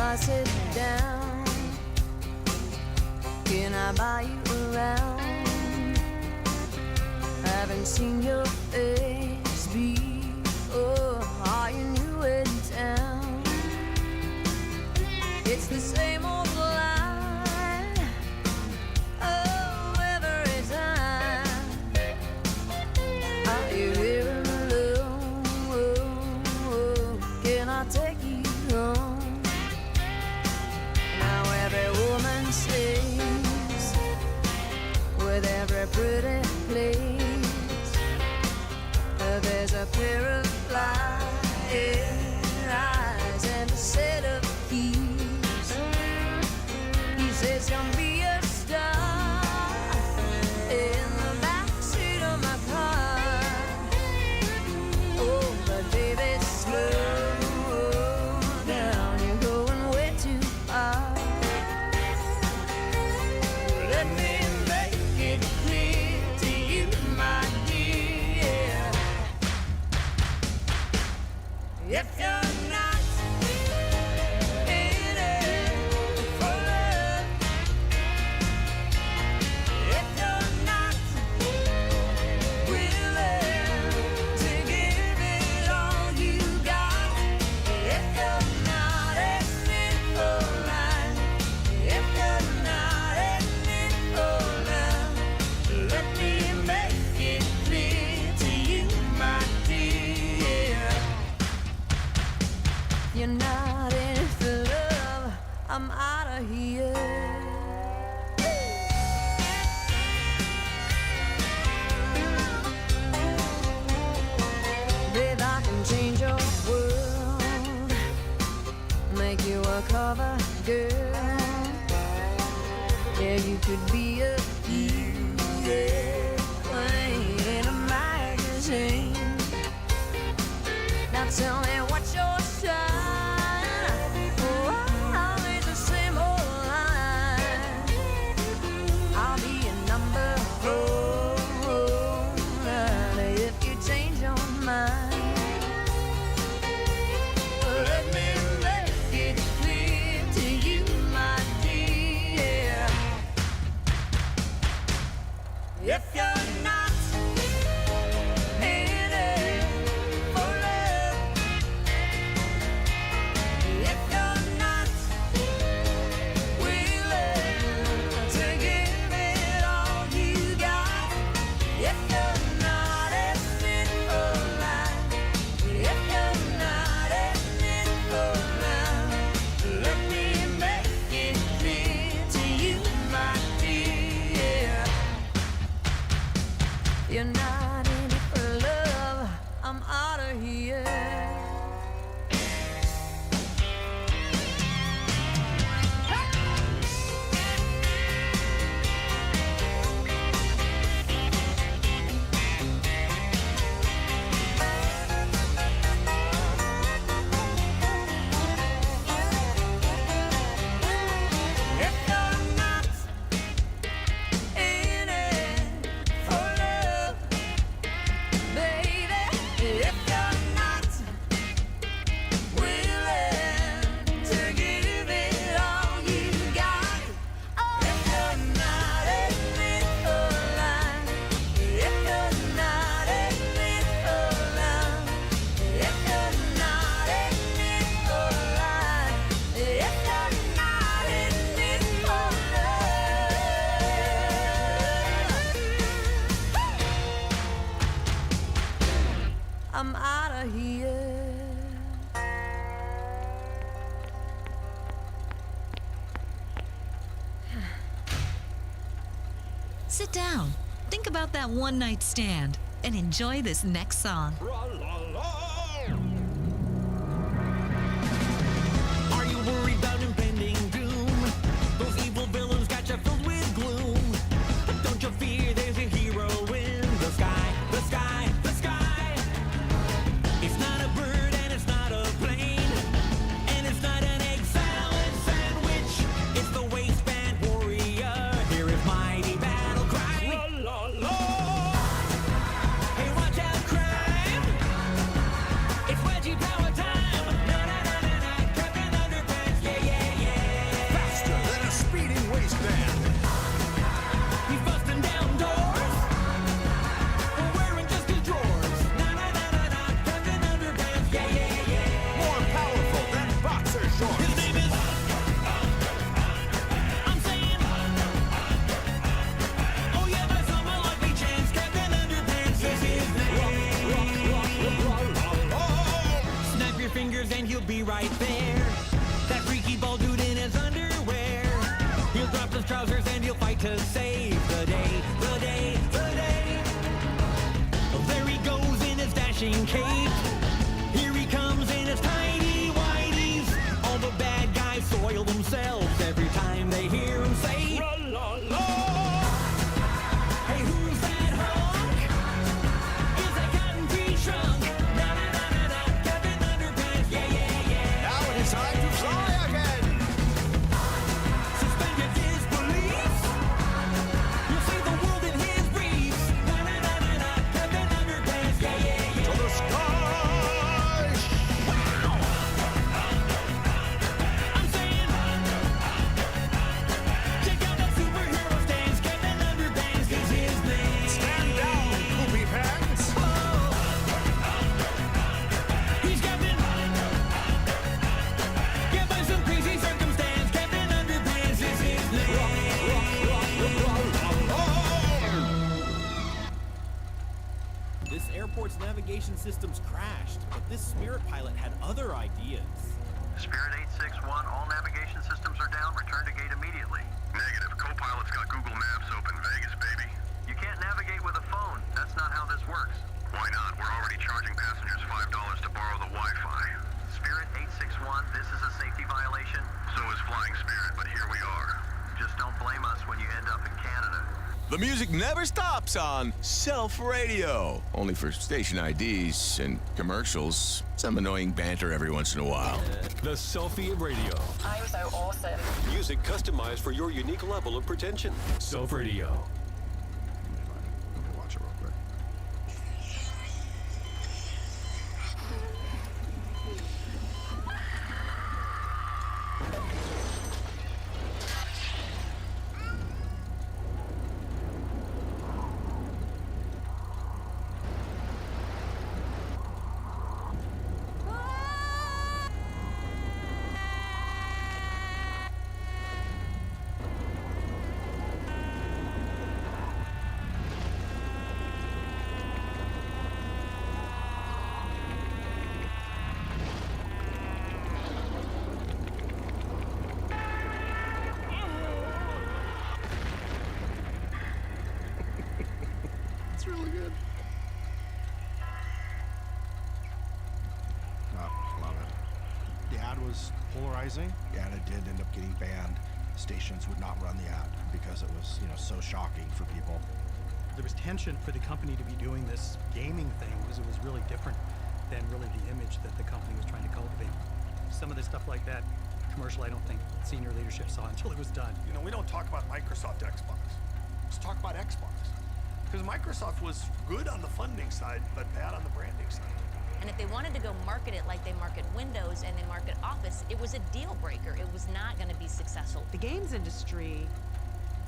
I sit down, can I buy you around? Haven't seen your face before. Are you new in town? It's the same old line, oh, every time. Are you here alone? Can I take you home? Now every woman sings with every pretty place. There's a pair of flying eyes and a set of keys. He says, "Come be a star in the backseat of my car." Oh, but baby, slow down, you're going way too far. Let me make it clear to you, my dear. If you're not in it for love, if you're not willing to give it all you got, if you're not in it for life, if you're not in it for love, let me make it clear to you, my dear. You're not in it for love, I'm out of here. Babe, I can change your world, make you a cover girl. Yeah, you could be a heroine in a magazine. Now tell me what's your sign? Oh, always the same old line. I'll be a number 4 if you change your mind. Let me make it clear to you, my dear. If you're not in it for love, if you're not willing to give it all you got, if you're not in it for life, if you're not in it for love, let me make it clear to you, my dear. You're not in it for love, I'm out of here. If you're not in it for love, baby, if you're not willing to give it all you got, if you're not in it for life, if you're not in it for love, if you're not in it for life, if you're not in it for love, I'm out of here. Sit down, think about that one night stand, and enjoy this next song. Are you worried about impending doom? Those evil villains got you filled with gloom. But don't you fear, there's a hero in the sky, the sky, the sky. It's not a bird and it's not a plane, and it's not an egg salad sandwich. It's the waistband warrior. Here is mighty battle cry. Hey, watch out, crime! to save the day, the day, the day. There he goes in his dashing cape. Here he comes in his tidy whities. All the bad guys soil themselves every time they hear him say, "La la la." Hey, who's that hunk? Is that Cotton Tree Trunk? Na na na na na. Captain Underpants, yeah yeah yeah. Now it is time to fly again. Suspend your disbelief. You'll save the world in his briefs. Na na na na na. Captain Underpants, yeah yeah yeah. To the sky. I'm saying, check out that superhero stance. Captain Underpants is his name. Stand down, poopy pants. He's Captain. Get by some crazy circumstance. Captain Underpants is his name. This airport's navigation system's crashed, but this Spirit pilot had other ideas. Spirit 861, all navigation systems are down. Return to gate immediately. Negative. Co-pilot's got Google Maps open. Vegas, baby. You can't navigate with a phone. That's not how this works. Why not? We're already charging passengers $5 to borrow the Wi-Fi. Spirit 861, this is a safety violation. So is Flying Spirit, but here we are. Just don't blame us when you end up in Canada. The music never stops on Self Radio. Only for station IDs and commercials. Some annoying banter every once in a while. The Selfie of Radio. I'm so awesome. Music customized for your unique level of pretension. Self Radio. Let me watch it real quick. It's really good. Oh, love it. The ad was polarizing, and it did end up getting banned. Stations would not run the ad because it was, so shocking for people. There was tension for the company to be doing this gaming thing because it was really different than really the image that the company was trying to cultivate. Some of the stuff like that commercial, I don't think senior leadership saw until it was done. We don't talk about Microsoft Xbox. Let's talk about Xbox. Because Microsoft was good on the funding side, but bad on the branding side. And if they wanted to go market it like they market Windows and they market Office, it was a deal breaker. It was not going to be successful. The games industry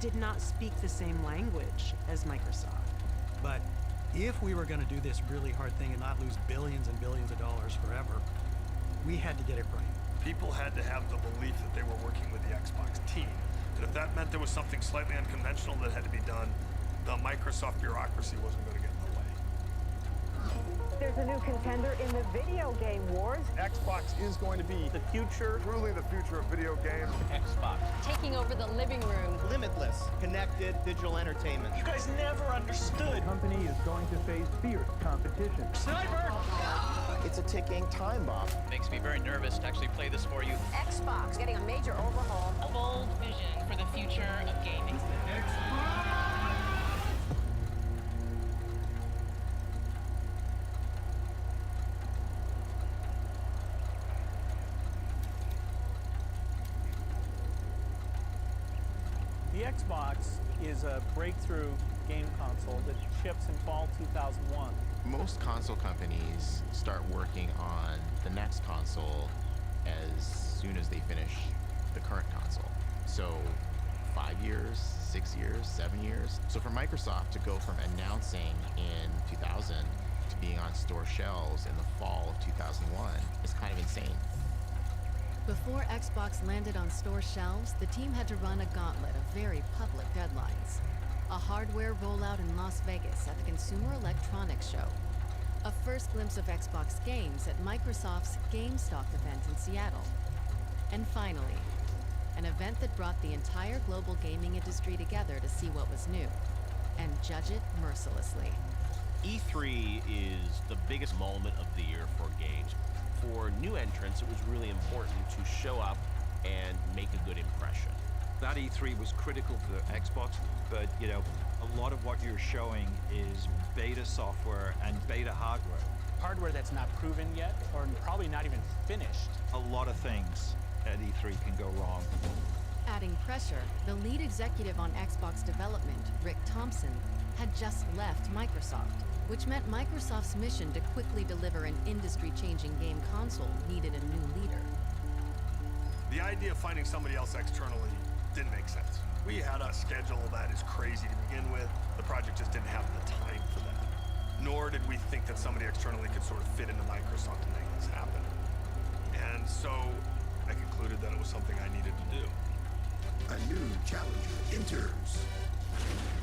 did not speak the same language as Microsoft. But if we were going to do this really hard thing and not lose billions and billions of dollars forever, we had to get it right. People had to have the belief that they were working with the Xbox team. That if that meant there was something slightly unconventional that had to be done, the Microsoft bureaucracy wasn't going to get in the way. There's a new contender in the video game wars. Xbox is going to be the future. Truly the future of video games. Xbox. Taking over the living room. Limitless, connected digital entertainment. You guys never understood. Company is going to face fierce competition. Sniper! It's a ticking time bomb. Makes me very nervous to actually play this for you. Xbox getting a major overhaul. A bold vision for the future of gaming. The Xbox is a breakthrough game console that ships in fall 2001. Most console companies start working on the next console as soon as they finish the current console. So 5 years, 6 years, 7 years. So for Microsoft to go from announcing in 2000 to being on store shelves in the fall of 2001 is kind of insane. Before Xbox landed on store shelves, the team had to run a gauntlet of very public deadlines. A hardware rollout in Las Vegas at the Consumer Electronics Show. A first glimpse of Xbox games at Microsoft's GameStop event in Seattle. And finally, an event that brought the entire global gaming industry together to see what was new and judge it mercilessly. E3 is the biggest moment of the year for games. For new entrants, it was really important to show up and make a good impression. That E3 was critical for Xbox, but you know, a lot of what you're showing is beta software and beta hardware. Hardware that's not proven yet, or probably not even finished. A lot of things at E3 can go wrong. Adding pressure, the lead executive on Xbox development, Rick Thompson, had just left Microsoft, which meant Microsoft's mission to quickly deliver an industry-changing game console needed a new leader. The idea of finding somebody else externally didn't make sense. We had a schedule that is crazy to begin with. The project just didn't have the time for that. Nor did we think that somebody externally could sort of fit into Microsoft to make this happen. And so I concluded that it was something I needed to do. A new challenger enters.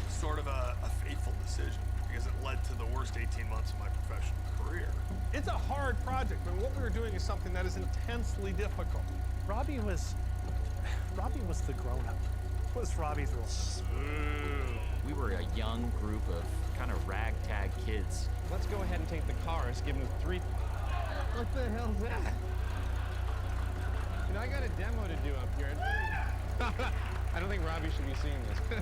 Sort of a fateful decision, because it led to the worst 18 months of my professional career. It's a hard project, but what we were doing is something that is intensely difficult. Robbie was the grown-up. What was Robbie's role? We were a young group of kind of ragtag kids. Let's go ahead and take the cars, give them 3. What the hell's that? You know, I got a demo to do up here. I don't think Robbie should be seeing this.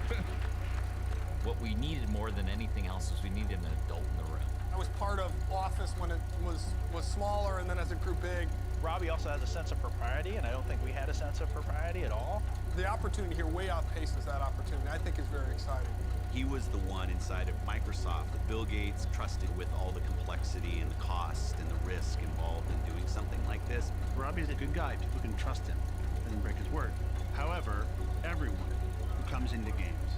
What we needed more than anything else is we needed an adult in the room. I was part of Office when it was smaller, and then as it grew big. Robbie also has a sense of propriety, and I don't think we had a sense of propriety at all. The opportunity here way outpaces that opportunity. I think is very exciting. He was the one inside of Microsoft that Bill Gates trusted with all the complexity and the cost and the risk involved in doing something like this. Robbie's a good guy. People can trust him. Doesn't break his word. However, everyone who comes into games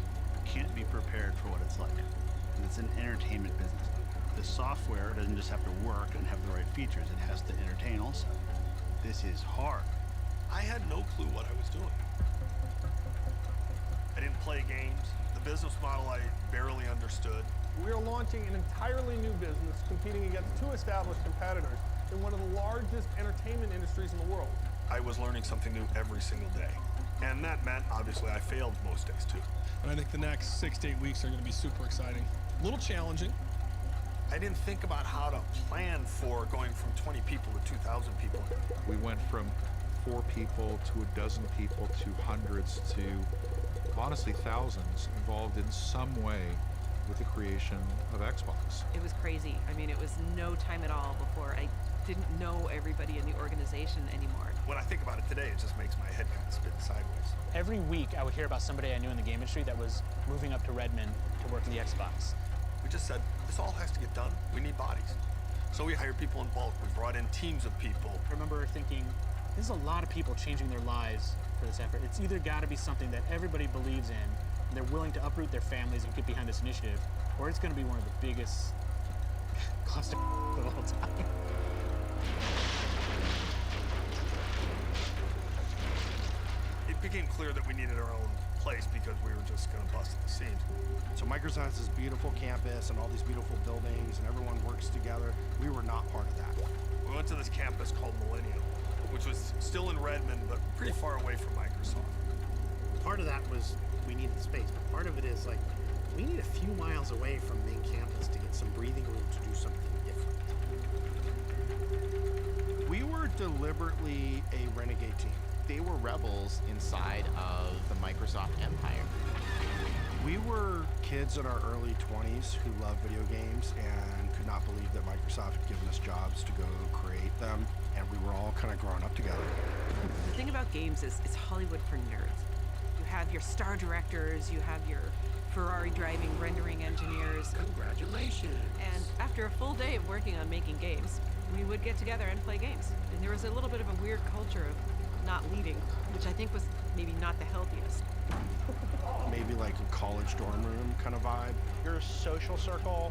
can't be prepared for what it's like. And it's an entertainment business. The software doesn't just have to work and have the right features. It has to entertain also. This is hard. I had no clue what I was doing. I didn't play games. The business model I barely understood. We are launching an entirely new business, competing against 2 established competitors in one of the largest entertainment industries in the world. I was learning something new every single day. And that meant, obviously, I failed most days, too. And I think the next 6 to 8 weeks are going to be super exciting. A little challenging. I didn't think about how to plan for going from 20 people to 2,000 people. We went from 4 people to a dozen people to hundreds to, honestly, thousands involved in some way with the creation of Xbox. It was crazy. I mean, it was no time at all before I didn't know everybody in the organization anymore. When I think about it today, it just makes my head kind of spin sideways. Every week, I would hear about somebody I knew in the game industry that was moving up to Redmond to work in the Xbox. We just said, this all has to get done. We need bodies. So we hired people in bulk. We brought in teams of people. I remember thinking, this is a lot of people changing their lives for this effort. It's either got to be something that everybody believes in, and they're willing to uproot their families and get behind this initiative, or it's going to be one of the biggest cluster of all time. It became clear that we needed our own place because we were just going to bust at the seams. So Microsoft has this beautiful campus and all these beautiful buildings and everyone works together. We were not part of that. We went to this campus called Millennium, which was still in Redmond, but pretty far away from Microsoft. Part of that was we needed space, but part of it is like, we need a few miles away from main campus to get some breathing room to do something different. We were deliberately a renegade team. They were rebels inside of the Microsoft empire. We were kids in our early 20s who loved video games and could not believe that Microsoft had given us jobs to go create them, and we were all kind of growing up together. The thing about games is it's Hollywood for nerds. You have your star directors, you have your Ferrari driving rendering engineers. Congratulations. And after a full day of working on making games, we would get together and play games. And there was a little bit of a weird culture of not leading, which I think was maybe not the healthiest. Maybe like a college dorm room kind of vibe. Your social circle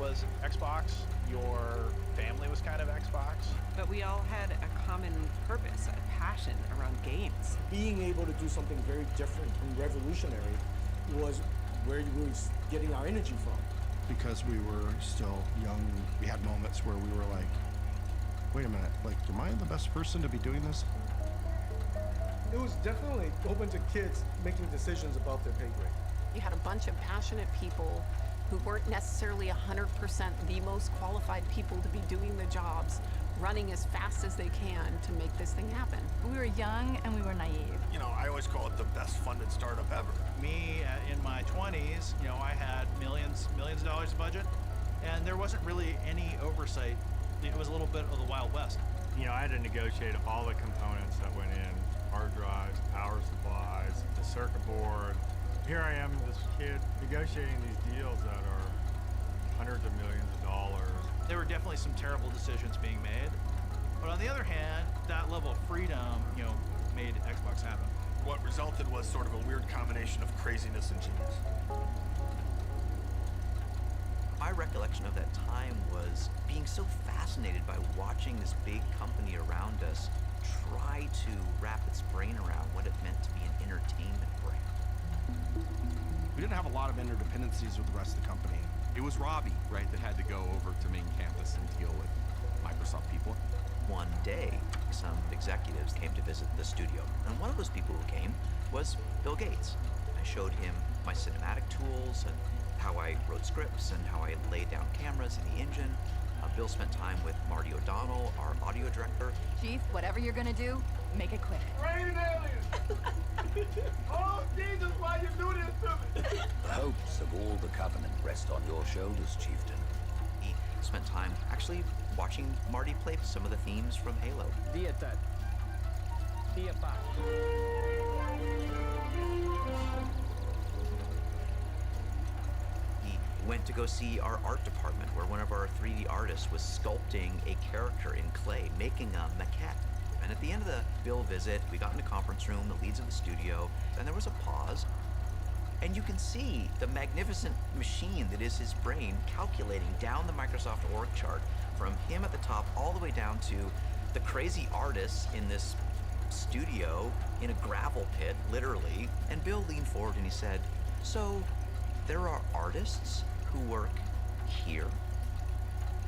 was Xbox, your family was kind of Xbox. But we all had a common purpose, a passion around games. Being able to do something very different and revolutionary was where we were getting our energy from. Because we were still young, we had moments where we were like, wait a minute, like, am I the best person to be doing this? It was definitely a whole bunch of kids making decisions about their pay grade. You had a bunch of passionate people who weren't necessarily 100% the most qualified people to be doing the jobs, running as fast as they can to make this thing happen. We were young and we were naive. You know, I always call it the best funded startup ever. Me, in my 20s, you know, I had millions of dollars of budget, and there wasn't really any oversight. It was a little bit of the Wild West. You know, I had to negotiate all the components that went in, hard drives, power supplies, the circuit board. Here I am, this kid, negotiating these deals that are hundreds of millions of dollars. There were definitely some terrible decisions being made, but on the other hand, that level of freedom, you know, made Xbox happen. What resulted was sort of a weird combination of craziness and genius. My recollection of that time was being so fascinated by watching this big company around us try to wrap its brain around what it meant to be an entertainment brand. We didn't have a lot of interdependencies with the rest of the company. It was Robbie, right, that had to go over to main campus and deal with Microsoft people. One day, some executives came to visit the studio, and one of those people who came was Bill Gates. I showed him my cinematic tools and how I wrote scripts and how I laid down cameras in the engine. Bill spent time with Marty O'Donnell, our audio director. Chief, whatever you're gonna do, make it quick. Raining aliens! Oh, Jesus, why you do this to me? The hopes of all the Covenant rest on your shoulders, Chieftain. He spent time actually watching Marty play some of the themes from Halo. Dietat. Diepat. Went to go see our art department where one of our 3D artists was sculpting a character in clay, making a maquette. And at the end of the Bill visit, we got in the conference room, the leads of the studio, and there was a pause. And you can see the magnificent machine that is his brain calculating down the Microsoft org chart from him at the top all the way down to the crazy artists in this studio in a gravel pit, literally. And Bill leaned forward and he said, "So there are artists who work here?"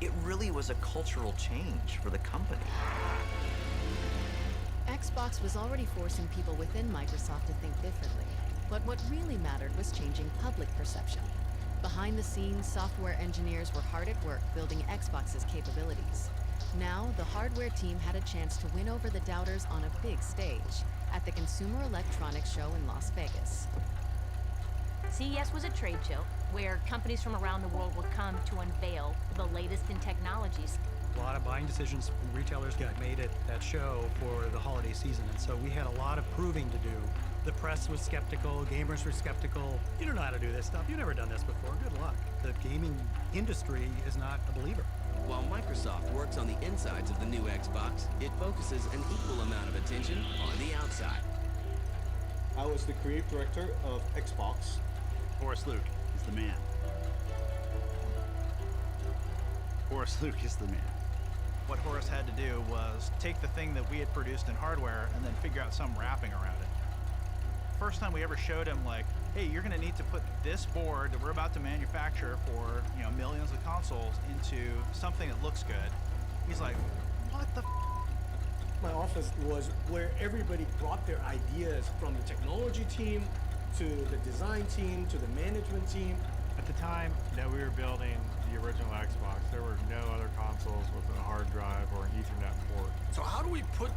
It really was a cultural change for the company. Xbox was already forcing people within Microsoft to think differently, but what really mattered was changing public perception. Behind the scenes, software engineers were hard at work building Xbox's capabilities. Now, the hardware team had a chance to win over the doubters on a big stage at the Consumer Electronics Show in Las Vegas. CES was a trade show where companies from around the world would come to unveil the latest in technologies. A lot of buying decisions from retailers got made at that show for the holiday season, and so we had a lot of proving to do. The press was skeptical, gamers were skeptical. You don't know how to do this stuff. You've never done this before. Good luck. The gaming industry is not a believer. While Microsoft works on the insides of the new Xbox, it focuses an equal amount of attention on the outside. I was the creative director of Xbox. Horace Luke is the man. Horace Luke is the man. What Horace had to do was take the thing that we had produced in hardware and then figure out some wrapping around it. First time we ever showed him, like, hey, you're gonna need to put this board that we're about to manufacture for, you know, millions of consoles into something that looks good. He's like, what the f? My office was where everybody brought their ideas, from the technology team to the design team to the management team. At the time that we were building the original Xbox, there were no other consoles with a hard drive or an Ethernet port. So how do we put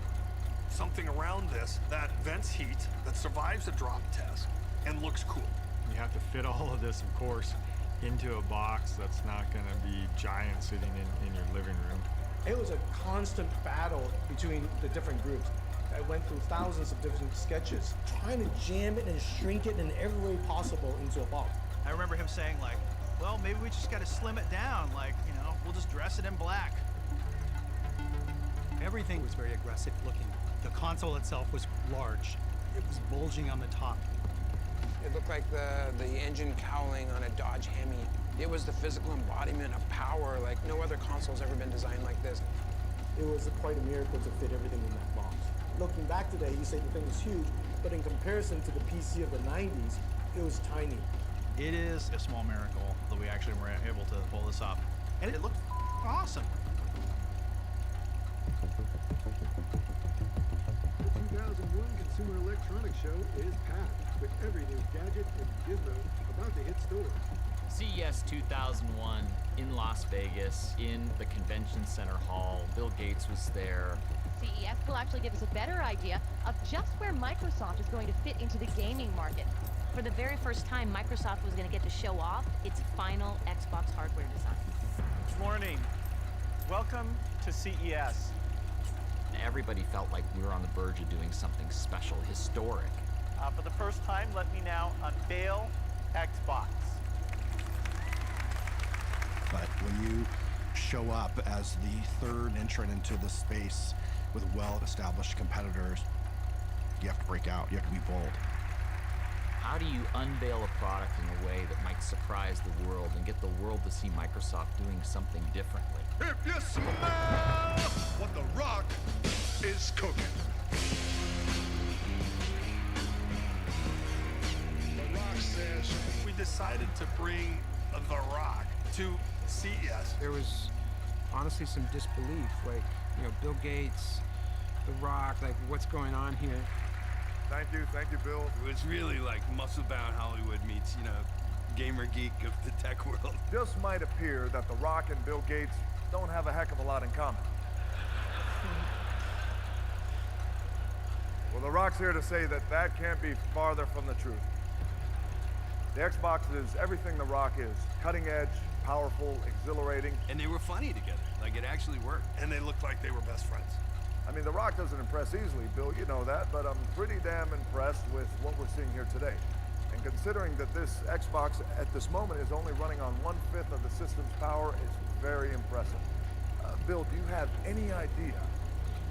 something around this that vents heat, that survives a drop test, and looks cool? You have to fit all of this, of course, into a box that's not going to be giant sitting in your living room. It was a constant battle between the different groups. I went through thousands of different sketches, trying to jam it and shrink it in every way possible into a box. I remember him saying, like, well, maybe we just gotta slim it down, like, you know, we'll just dress it in black. Everything was very aggressive looking. The console itself was large. It was bulging on the top. It looked like the engine cowling on a Dodge Hemi. It was the physical embodiment of power, like no other console's ever been designed like this. It was quite a miracle to fit everything in that box. Looking back today, you say the thing is huge, but in comparison to the PC of the 90s, it was tiny. It is a small miracle that we actually were able to pull this up. And it looked awesome. 2001 Consumer Electronics Show is packed with every new gadget and gizmo about to hit stores. CES 2001 in Las Vegas, in the Convention Center Hall. Bill Gates was there. CES will actually give us a better idea of just where Microsoft is going to fit into the gaming market. For the very first time, Microsoft was going to get to show off its final Xbox hardware design. Good morning. Welcome to CES. Everybody felt like we were on the verge of doing something special, historic. For the first time, let me now unveil Xbox. But when you show up as the third entrant into the space with well-established competitors, you have to break out. You have to be bold. How do you unveil a product in a way that might surprise the world and get the world to see Microsoft doing something differently? If you smell what The Rock is cooking. The Rock says we decided to bring The Rock to CES. There was honestly some disbelief, like, Bill Gates, The Rock, like, what's going on here? Thank you, Bill. It was really like muscle-bound Hollywood meets, gamer geek of the tech world. Just might appear that The Rock and Bill Gates don't have a heck of a lot in common. Well, The Rock's here to say that can't be farther from the truth. The Xbox is everything The Rock is. Cutting edge, powerful, exhilarating. And they were funny together. Like, it actually worked. And they looked like they were best friends. I mean, The Rock doesn't impress easily, Bill, you know that, but I'm pretty damn impressed with what we're seeing here today. And considering that this Xbox at this moment is only running on 1/5 of the system's power, it's very impressive. Bill, do you have any idea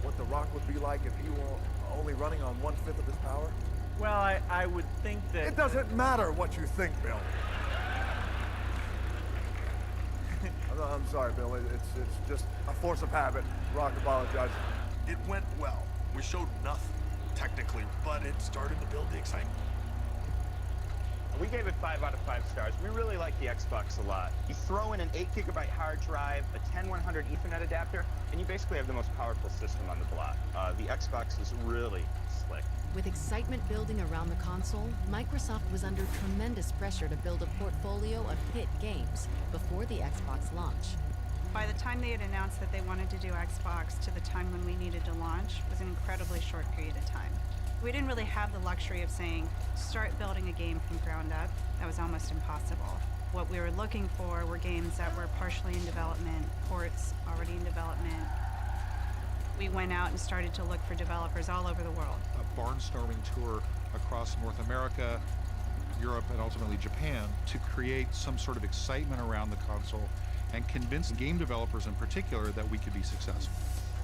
what The Rock would be like if he were only running on 1/5 of his power? Well, I would think that... It doesn't matter what you think, Bill. I'm sorry, Bill. It's just a force of habit. Rock apologizes. It went well. We showed nothing, technically, but it started to build the excitement. We gave it 5 out of 5 stars. We really like the Xbox a lot. You throw in an 8GB hard drive, a 10100 Ethernet adapter, and you basically have the most powerful system on the block. The Xbox is really slick. With excitement building around the console, Microsoft was under tremendous pressure to build a portfolio of hit games before the Xbox launch. By the time they had announced that they wanted to do Xbox to the time when we needed to launch was an incredibly short period of time. We didn't really have the luxury of saying, start building a game from ground up. That was almost impossible. What we were looking for were games that were partially in development, ports already in development. We went out and started to look for developers all over the world. A barnstorming tour across North America, Europe, and ultimately Japan to create some sort of excitement around the console and convince game developers in particular that we could be successful.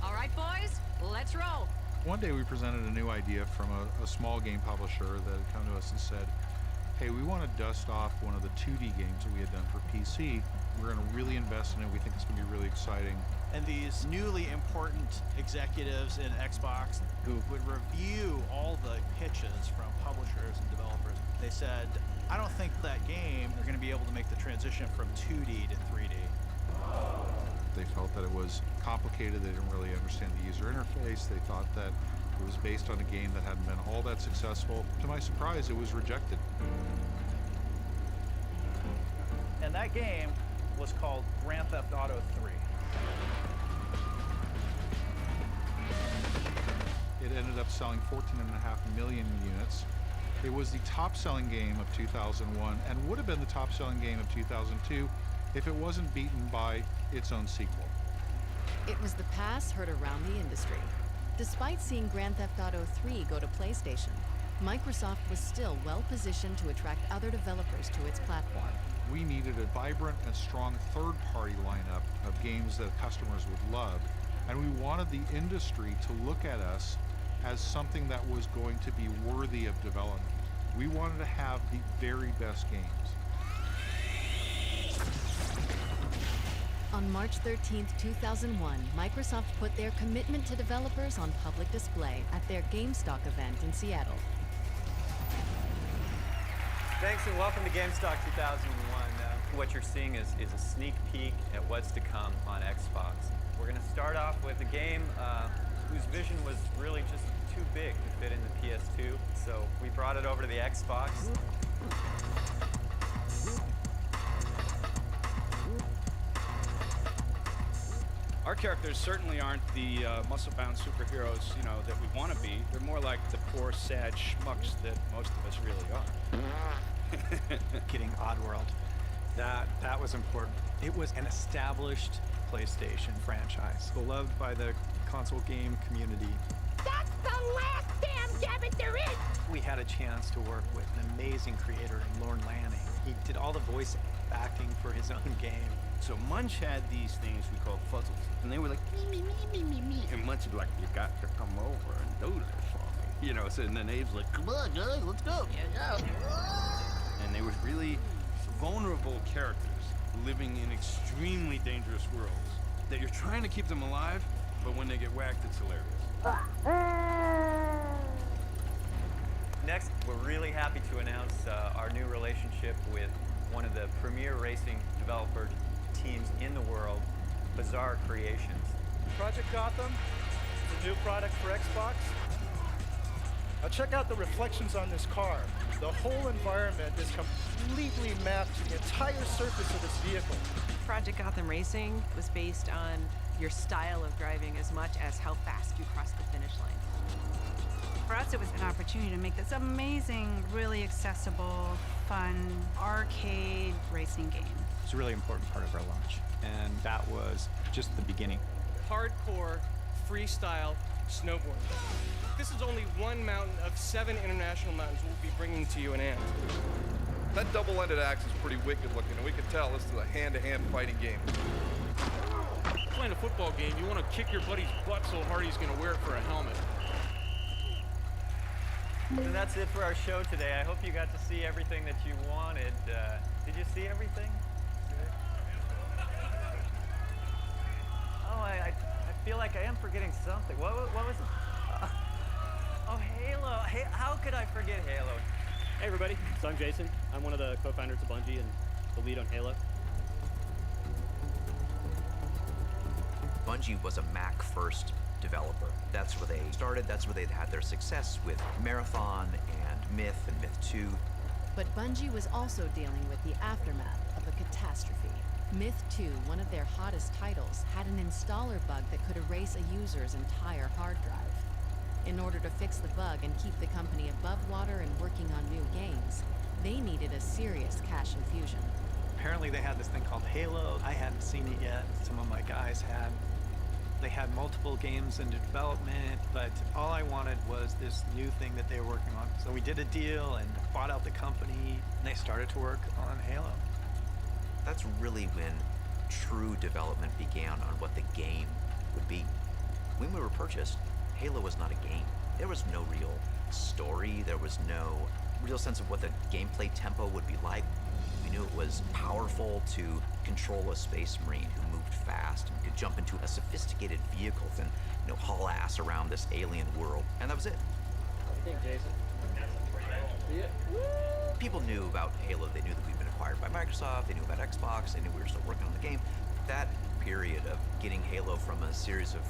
All right, boys, let's roll. One day we presented a new idea from a small game publisher that had come to us and said, hey, we want to dust off one of the 2D games that we had done for PC. We're going to really invest in it. We think it's going to be really exciting. And these newly important executives in Xbox who would review all the pitches from publishers and developers, they said, I don't think that game are going to be able to make the transition from 2D to 3D. They felt that it was complicated. They didn't really understand the user interface. They thought that it was based on a game that hadn't been all that successful. To my surprise, it was rejected. And that game was called Grand Theft Auto 3. It ended up selling 14.5 million units. It was the top-selling game of 2001 and would have been the top-selling game of 2002 if it wasn't beaten by its own sequel. It was the pass heard around the industry. Despite seeing Grand Theft Auto 3 go to PlayStation, Microsoft was still well-positioned to attract other developers to its platform. We needed a vibrant and strong third-party lineup of games that customers would love, and we wanted the industry to look at us as something that was going to be worthy of development. We wanted to have the very best games. On March 13, 2001, Microsoft put their commitment to developers on public display at their GameStock event in Seattle. Thanks and welcome to GameStock 2001. What you're seeing is a sneak peek at what's to come on Xbox. We're going to start off with a game whose vision was really just too big to fit in the PS2, so we brought it over to the Xbox. Our characters certainly aren't the muscle-bound superheroes, you know, that we want to be. They're more like the poor, sad schmucks that most of us really are. Getting Oddworld, that was important. It was an established PlayStation franchise, beloved by the console game community. That's the last damn Gambit there is! We had a chance to work with an amazing creator in Lorne Lanning. He did all the voice acting for his own game. So Munch had these things we called fuzzles, and they were like, me, and Munch would be like, you got to come over and do this for me. You know, so and then Abe's like, come on, guys, let's go. Yeah. And they were really vulnerable characters living in extremely dangerous worlds that you're trying to keep them alive, but when they get whacked, it's hilarious. Next, we're really happy to announce our new relationship with one of the premier racing developer teams in the world, Bizarre Creations. Project Gotham, the new product for Xbox. Now check out the reflections on this car. The whole environment is completely mapped to the entire surface of this vehicle. Project Gotham Racing was based on your style of driving as much as how fast you cross the finish line. For us, it was an opportunity to make this amazing, really accessible, fun, arcade racing game. It's a really important part of our launch, and that was just the beginning. Hardcore, freestyle, snowboarding. This is only one mountain of 7 international mountains we'll be bringing to you in Ant. That double-ended axe is pretty wicked looking, and we can tell this is a hand-to-hand fighting game. Playing a football game, you want to kick your buddy's butt so hard he's going to wear it for a helmet. And that's it for our show today. I hope you got to see everything that you wanted. Did you see everything? Oh, I feel like I am forgetting something. What was it? Oh, Halo. Hey, how could I forget Halo? Hey, everybody. So I'm Jason. I'm one of the co-founders of Bungie and the lead on Halo. Bungie was a Mac-first developer. That's where they started. That's where they'd had their success with Marathon and Myth and Myth 2. But Bungie was also dealing with the aftermath of a catastrophe. Myth 2, one of their hottest titles, had an installer bug that could erase a user's entire hard drive. In order to fix the bug and keep the company above water and working on new games, they needed a serious cash infusion. Apparently they had this thing called Halo. I hadn't seen it yet. Some of my guys had. They had multiple games into development, but all I wanted was this new thing that they were working on. So we did a deal and bought out the company, and they started to work on Halo. That's really when true development began on what the game would be. When we were purchased, Halo was not a game. There was no real story. There was no real sense of what the gameplay tempo would be like. We knew it was powerful to control a space marine who moved fast and could jump into a sophisticated vehicle and, haul ass around this alien world. And that was it. What do you think, Jason? People knew about Halo. They knew that we'd been acquired by Microsoft. They knew about Xbox. They knew we were still working on the game. That period of getting Halo from a series of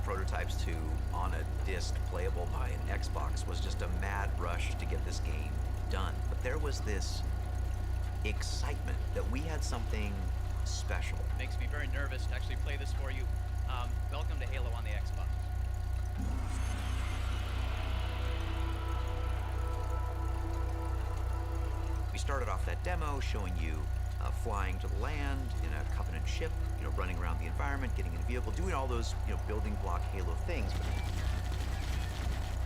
prototypes to on a disc playable by an Xbox was just a mad rush to get this game done. But there was this excitement that we had something special. Makes me very nervous to actually play this for you. Welcome to Halo on the Xbox. We started off that demo showing you flying to the land in a Covenant ship, running around the environment, getting in a vehicle, doing all those, building block Halo things. But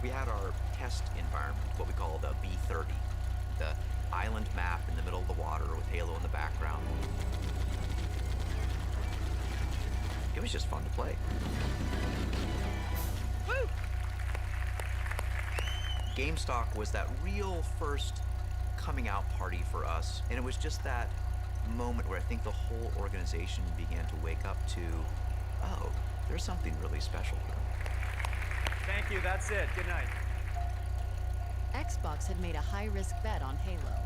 we had our test environment, what we call the B-30, the island map in the middle of the water with Halo in the background. It was just fun to play. Woo! GameStock was that real first coming out party for us, and it was just that moment where I think the whole organization began to wake up to, oh, there's something really special here. Thank you, that's it. Good night. Xbox had made a high-risk bet on Halo.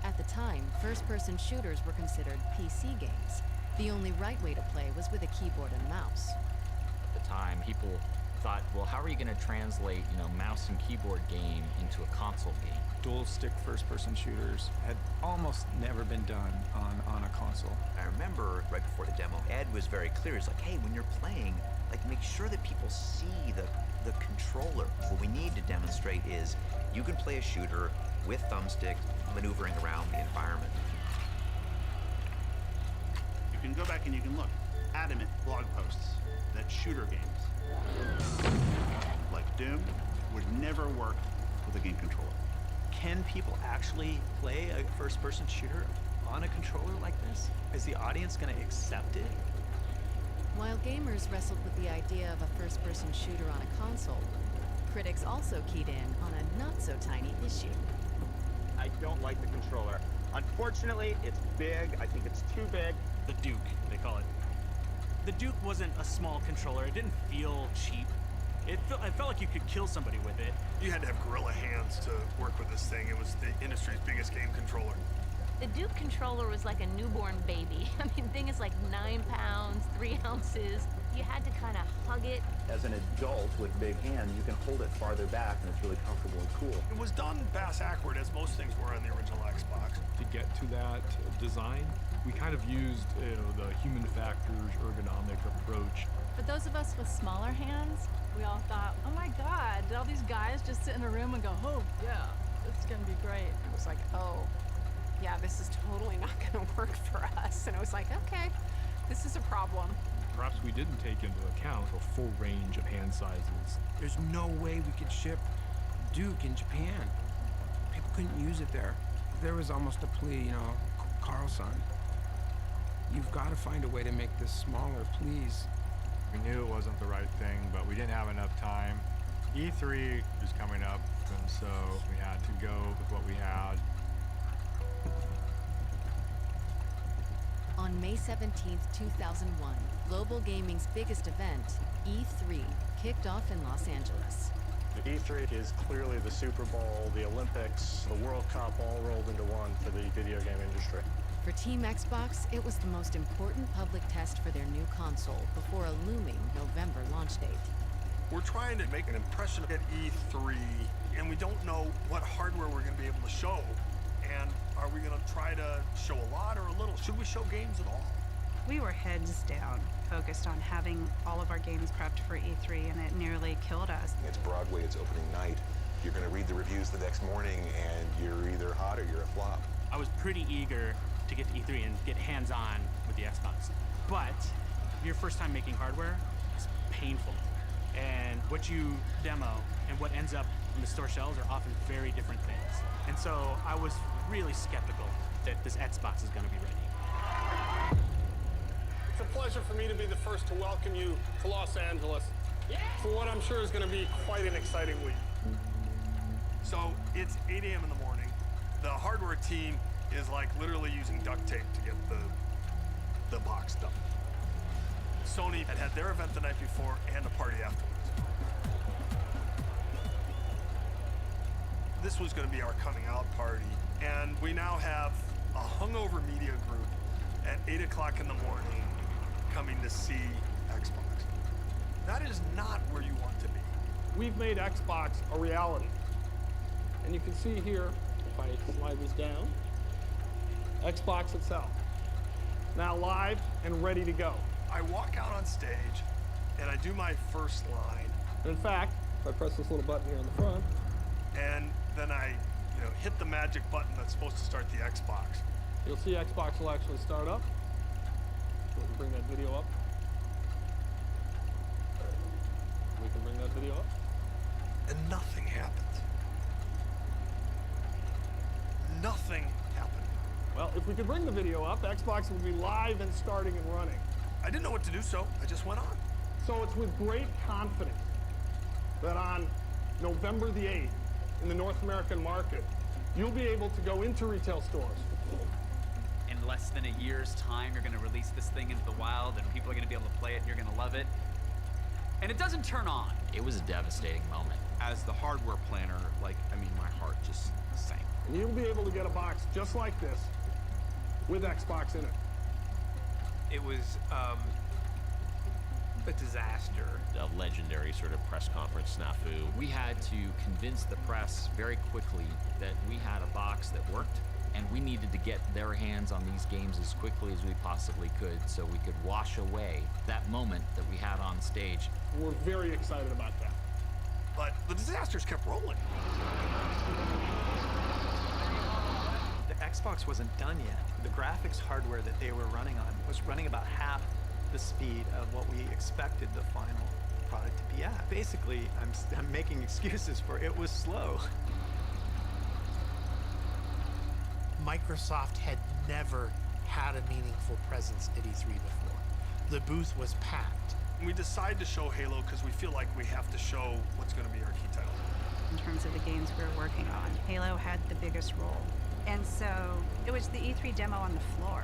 At the time, first-person shooters were considered PC games. The only right way to play was with a keyboard and mouse. At the time, people thought, well, how are you going to translate, mouse and keyboard game into a console game? Dual stick first-person shooters had almost never been done on a console. I remember right before the demo, Ed was very clear. He's like, hey, when you're playing, make sure that people see the controller. What we need to demonstrate is you can play a shooter with thumbstick, maneuvering around the environment. You can go back and you can look. Adamant blog posts that shooter games, like Doom, would never work with a game controller. Can people actually play a first-person shooter on a controller like this? Is the audience going to accept it? While gamers wrestled with the idea of a first-person shooter on a console, critics also keyed in on a not-so-tiny issue. I don't like the controller. Unfortunately, it's big. I think it's too big. The Duke, they call it. The Duke wasn't a small controller. It didn't feel cheap. It felt like you could kill somebody with it. You had to have gorilla hands to work with this thing. It was the industry's biggest game controller. The Duke controller was like a newborn baby. I mean, the thing is like 9 pounds, 3 ounces. You had to kind of hug it. As an adult with big hands, you can hold it farther back and it's really comfortable and cool. It was done bass-ackward, as most things were on the original Xbox. To get to that design, we kind of used the human factors ergonomic approach. For those of us with smaller hands, we all thought, oh my God, did all these guys just sit in a room and go, oh yeah, this is gonna be great. It was like, oh, yeah, this is totally not gonna work for us. And it was like, okay, this is a problem. Perhaps we didn't take into account a full range of hand sizes. There's no way we could ship Duke in Japan. People couldn't use it there. There was almost a plea, Carlson, you've got to find a way to make this smaller, please. We knew it wasn't the right thing, but we didn't have enough time. E3 was coming up, and so we had to go with what we had. On May 17th, 2001, global gaming's biggest event, E3, kicked off in Los Angeles. E3 is clearly the Super Bowl, the Olympics, the World Cup all rolled into one for the video game industry. For Team Xbox, it was the most important public test for their new console before a looming November launch date. We're trying to make an impression at E3, and we don't know what hardware we're going to be able to show. And are we going to try to show a lot or a little? Should we show games at all? We were heads down, focused on having all of our games prepped for E3, and it nearly killed us. It's Broadway, it's opening night. You're going to read the reviews the next morning, and you're either hot or you're a flop. I was pretty eager to get to E3 and get hands-on with the Xbox. But your first time making hardware is painful. And what you demo and what ends up in the store shelves are often very different things. And so I was really skeptical that this Xbox is going to be ready. It's a pleasure for me to be the first to welcome you to Los Angeles for what I'm sure is going to be quite an exciting week. So it's 8 a.m. in the morning. The hardware team is like literally using duct tape to get the box done. Sony had their event the night before and a party afterwards. This was going to be our coming out party, and we now have a hungover media group at 8 o'clock in the morning coming to see Xbox. That is not where you want to be. We've made Xbox a reality. And you can see here, if I slide this down, Xbox itself. Now live and ready to go. I walk out on stage and I do my first line. In fact, if I press this little button here on the front, and then I hit the magic button that's supposed to start the Xbox. You'll see Xbox will actually start up. We can bring that video up. We can bring that video up. And nothing happened. Nothing happened. Well, if we could bring the video up, Xbox would be live and starting and running. I didn't know what to do, so I just went on. So it's with great confidence that on November the 8th, in the North American market, you'll be able to go into retail stores. In less than a year's time, you're going to release this thing into the wild, and people are going to be able to play it, and you're going to love it. And it doesn't turn on. It was a devastating moment. As the hardware planner, my heart just sank. And you'll be able to get a box just like this with Xbox in it. It was a disaster. A legendary sort of press conference snafu. We had to convince the press very quickly that we had a box that worked, and we needed to get their hands on these games as quickly as we possibly could so we could wash away that moment that we had on stage. We're very excited about that. But the disasters kept rolling. The Xbox wasn't done yet. The graphics hardware that they were running on was running about half the speed of what we expected the final product to be at. Basically, I'm making excuses for it was slow. Microsoft had never had a meaningful presence at E3 before. The booth was packed. We decided to show Halo because we feel like we have to show what's going to be our key title. In terms of the games we were working on, Halo had the biggest role. And so it was the E3 demo on the floor.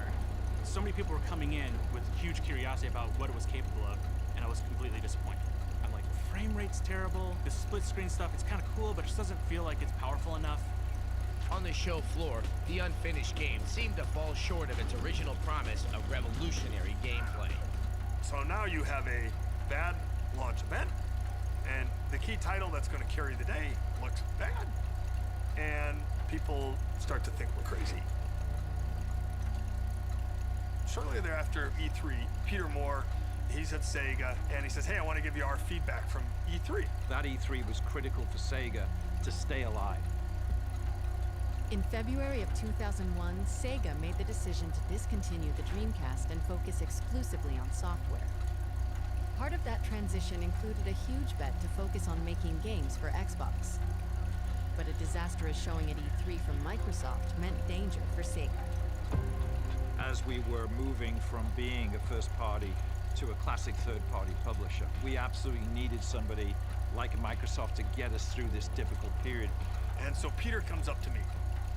So many people were coming in with huge curiosity about what it was capable of, and I was completely disappointed. I'm like, the frame rate's terrible, the split screen stuff, it's kind of cool, but it just doesn't feel like it's powerful enough. On the show floor, the unfinished game seemed to fall short of its original promise of revolutionary gameplay. So now you have a bad launch event, and the key title that's going to carry the day looks bad, and people start to think we're crazy. Shortly thereafter, E3, Peter Moore, he's at Sega, and he says, hey, I want to give you our feedback from E3. That E3 was critical for Sega to stay alive. In February of 2001, Sega made the decision to discontinue the Dreamcast and focus exclusively on software. Part of that transition included a huge bet to focus on making games for Xbox. But a disastrous showing at E3 from Microsoft meant danger for Sega. As we were moving from being a first party to a classic third party publisher, we absolutely needed somebody like Microsoft to get us through this difficult period. And so Peter comes up to me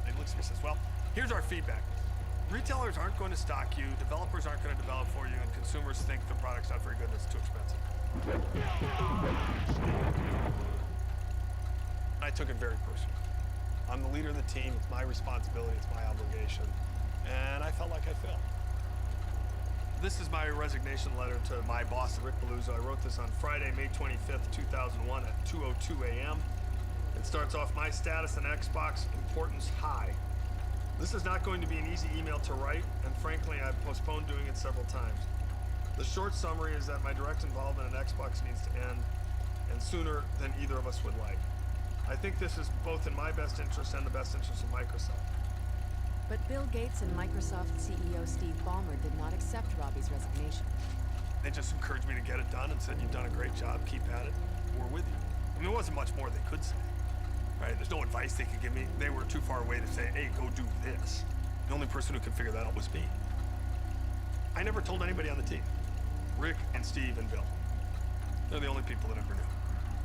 and he looks at me and says, well, here's our feedback. Retailers aren't going to stock you, developers aren't going to develop for you, and consumers think the product's not very good and it's too expensive. I took it very personally. I'm the leader of the team, it's my responsibility, it's my obligation, and I felt like I failed. This is my resignation letter to my boss, Rick Paluzzo. I wrote this on Friday, May 25th, 2001 at 2:02 a.m. It starts off, my status in Xbox, importance high. This is not going to be an easy email to write, and frankly, I've postponed doing it several times. The short summary is that my direct involvement in Xbox needs to end, and sooner than either of us would like. I think this is both in my best interest and the best interest of Microsoft. But Bill Gates and Microsoft CEO Steve Ballmer did not accept Robbie's resignation. They just encouraged me to get it done and said, you've done a great job, keep at it, we're with you. I mean, there wasn't much more they could say, right? There's no advice they could give me. They were too far away to say, hey, go do this. The only person who could figure that out was me. I never told anybody on the team. Rick and Steve and Bill. They're the only people that ever knew.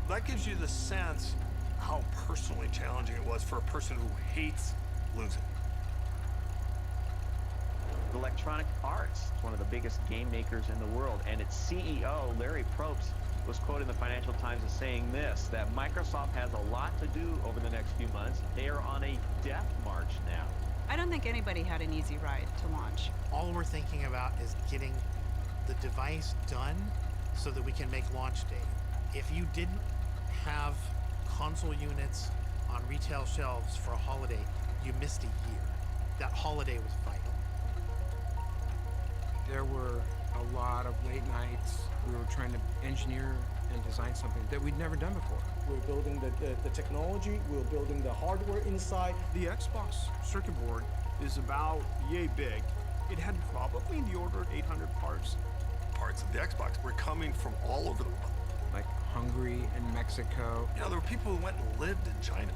That gives you the sense how personally challenging it was for a person who hates losing. Electronic Arts is one of the biggest game makers in the world, and its CEO, Larry Probst, was quoted in the Financial Times as saying this, that Microsoft has a lot to do over the next few months. They are on a death march now. I don't think anybody had an easy ride to launch. All we're thinking about is getting the device done so that we can make launch day. If you didn't have console units on retail shelves for a holiday, you missed a year. That holiday was vital. There were a lot of late nights. We were trying to engineer and design something that we'd never done before. We're building the technology, we're building the hardware inside. The Xbox circuit board is about yay big. It had probably in the order of 800 parts. Parts of the Xbox were coming from all over the world. Like Hungary and Mexico. You know, there were people who went and lived in China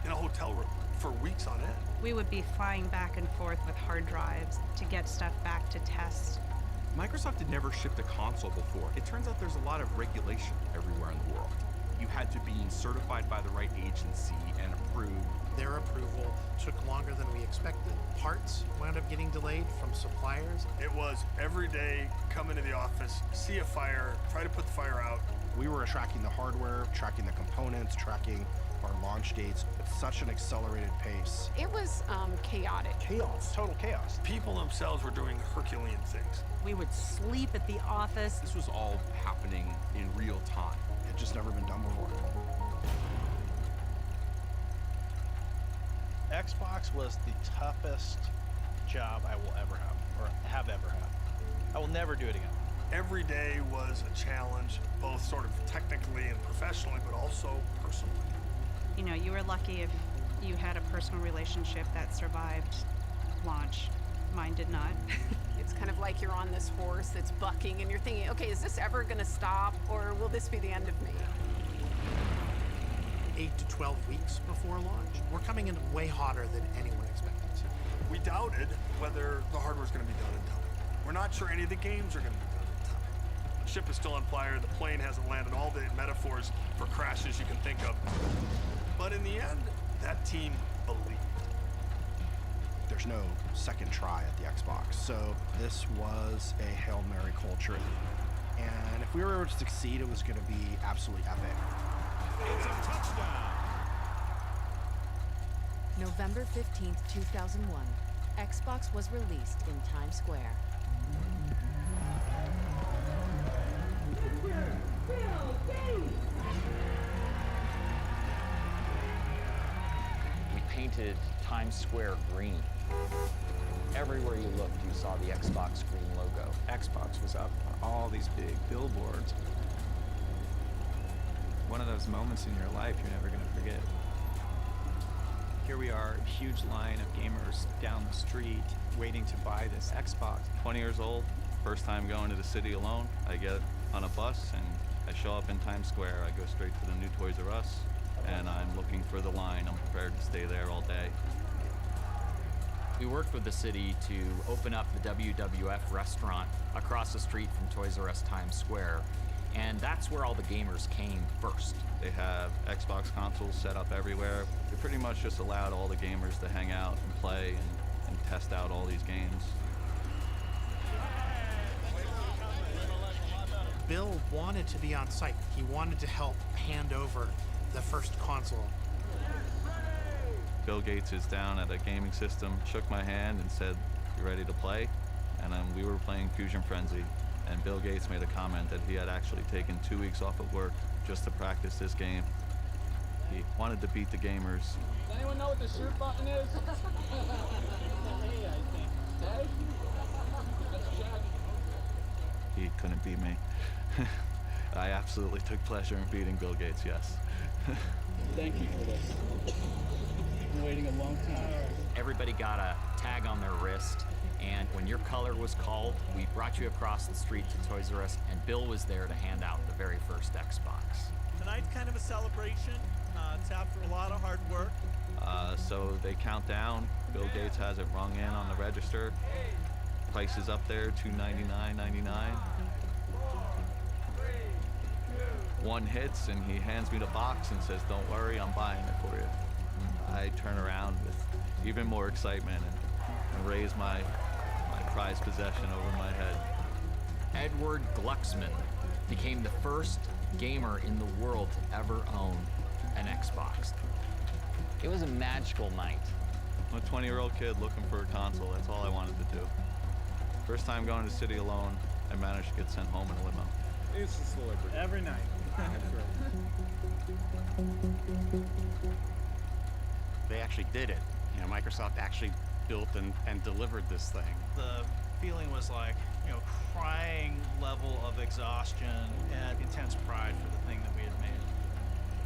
in a hotel room for weeks on end. We would be flying back and forth with hard drives to get stuff back to test. Microsoft had never shipped a console before. It turns out there's a lot of regulation everywhere in the world. You had to be certified by the right agency and approved. Their approval took longer than we expected. Parts wound up getting delayed from suppliers. It was every day, come into the office, see a fire, try to put the fire out. We were tracking the hardware, tracking the components, tracking our launch dates at such an accelerated pace. It was chaotic. Chaos. Total chaos. People themselves were doing Herculean things. We would sleep at the office. This was all happening in real time. It had just never been done before. Xbox was the toughest job I will ever have, or have ever had. I will never do it again. Every day was a challenge, both sort of technically and professionally, but also personally. You know, you were lucky if you had a personal relationship that survived launch. Mine did not. It's kind of like you're on this horse that's bucking and you're thinking, okay, is this ever going to stop or will this be the end of me? 8 to 12 weeks before launch. We're coming in way hotter than anyone expected to. We doubted whether the hardware's going to be done in time. We're not sure any of the games are going to be done in time. The ship is still on fire, the plane hasn't landed, all the metaphors for crashes you can think of. But in the end, that team believed. There's no second try at the Xbox, so this was a Hail Mary culture. And if we were able to succeed, it was going to be absolutely epic. It's a touchdown. November 15th, 2001. Xbox was released in Times Square. We painted Times Square green. Everywhere you looked, you saw the Xbox green logo. Xbox was up on all these big billboards. One of those moments in your life you're never going to forget. Here we are, a huge line of gamers down the street waiting to buy this Xbox. 20 years old, first time going to the city alone. I get on a bus and I show up in Times Square. I go straight to the new Toys R Us and I'm looking for the line. I'm prepared to stay there all day. We worked with the city to open up the WWF restaurant across the street from Toys R Us Times Square. And that's where all the gamers came first. They have Xbox consoles set up everywhere. They pretty much just allowed all the gamers to hang out and play and test out all these games. Bill wanted to be on site. He wanted to help hand over the first console. Bill Gates is down at a gaming system, shook my hand and said, "You ready to play?" And we were playing Fusion Frenzy. And Bill Gates made a comment that he had actually taken 2 weeks off of work just to practice this game. He wanted to beat the gamers. Does anyone know what the shoot button is? He couldn't beat me. I absolutely took pleasure in beating Bill Gates, yes. Thank you for this. Been waiting a long time. Everybody got a tag on their wrist. And when your color was called, we brought you across the street to Toys R Us, and Bill was there to hand out the very first Xbox. Tonight's kind of a celebration. It's after a lot of hard work. So they count down. Bill Gates has it rung in on the register. Price is up there, $299.99. One hits, and he hands me the box and says, "Don't worry, I'm buying it for you." I turn around with even more excitement and raise my prized possession over my head. Edward Glucksman became the first gamer in the world to ever own an Xbox. It was a magical night. I'm a 20-year-old kid looking for a console. That's all I wanted to do. First time going to the city alone, I managed to get sent home in a limo. It's a celebrity. Every night. That's right. They actually did it. You know, Microsoft actually built and delivered this thing. The feeling was like, you know, crying level of exhaustion and intense pride for the thing that we had made.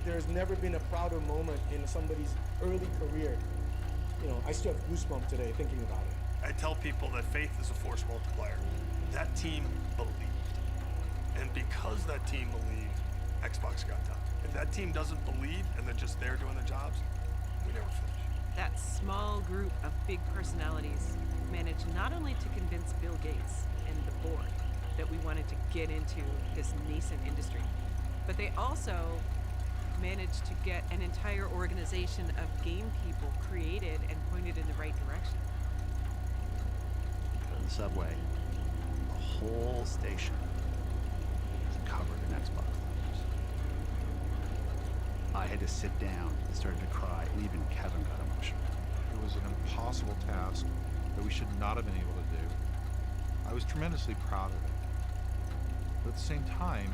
There's never been a prouder moment in somebody's early career. You know, I still have goosebumps today thinking about it. I tell people that faith is a force multiplier. That team believed. And because that team believed, Xbox got done. If that team doesn't believe and they're just there doing their jobs, we never finish. That small group of big personalities managed not only to convince Bill Gates and the board that we wanted to get into this nascent industry, but they also managed to get an entire organization of game people created and pointed in the right direction. In the subway, the whole station is covered in Xbox logos. I had to sit down and started to cry, and even Kevin got emotional. It was an impossible task that we should not have been able to do. I was tremendously proud of it. But at the same time,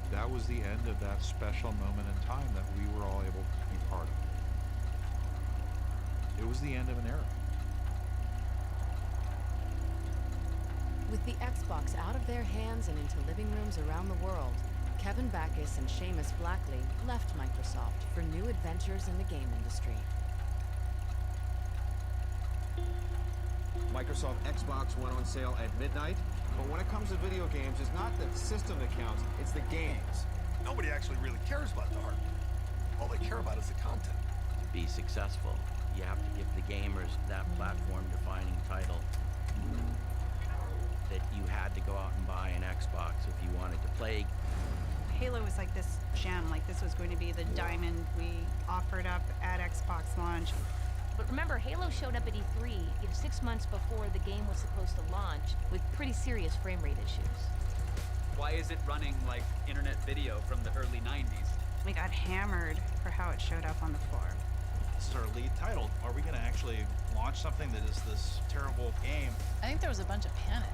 that was the end of that special moment in time that we were all able to be part of. It was the end of an era. With the Xbox out of their hands and into living rooms around the world, Kevin Backus and Seamus Blackley left Microsoft for new adventures in the game industry. Microsoft Xbox went on sale at midnight, but when it comes to video games, it's not the system that counts, it's the games. Nobody actually really cares about the hardware. All they care about is the content. To be successful, you have to give the gamers that platform-defining title. That you had to go out and buy an Xbox if you wanted to play. Halo was like this gem, like this was going to be the diamond we offered up at Xbox launch. But remember, Halo showed up at E3 6 months before the game was supposed to launch with pretty serious frame rate issues. Why is it running like internet video from the early 90s? We got hammered for how it showed up on the floor. This is our lead title. Are we going to actually launch something that is this terrible game? I think there was a bunch of panic.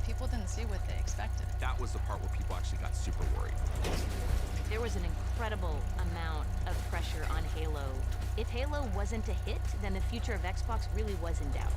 People didn't see what they expected. That was the part where people actually got super worried. There was an incredible amount of pressure on Halo. If Halo wasn't a hit, then the future of Xbox really was in doubt.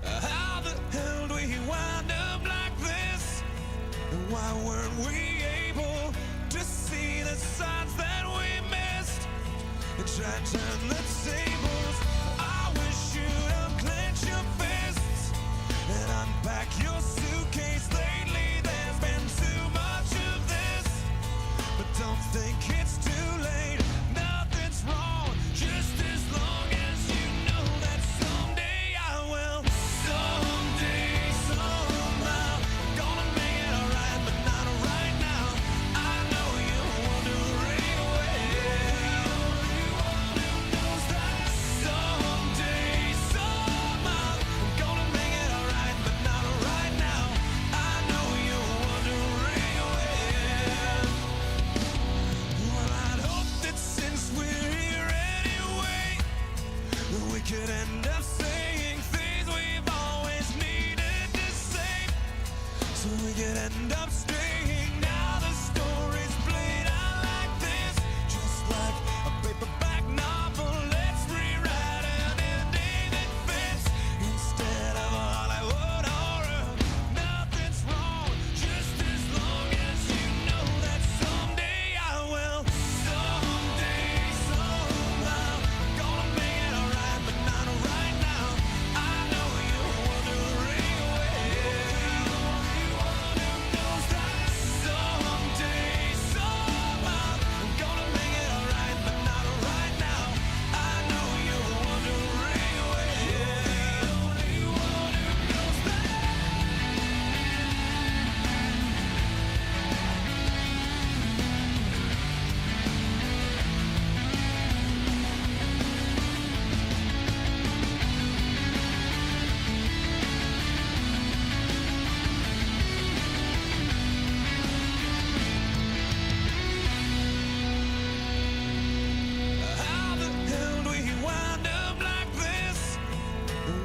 How the hell do we wind up like this? And why weren't we able to see the signs that we missed? And try to turn the tables. I wish you'd unclench your fists and unpack your suitcase. Lately there's been too much of this, but don't think it's too late. Nothing's wrong, just as long as you know that someday I will. Someday, somehow, gonna make it alright, but not right now. I know you wondering where. Knows that someday, somehow, gonna make it alright, but not right now. I know you're wondering where. Well, I'd hope that since we're here anyway, we could end up saying things we've always needed to say, so we could end up staying. Now the story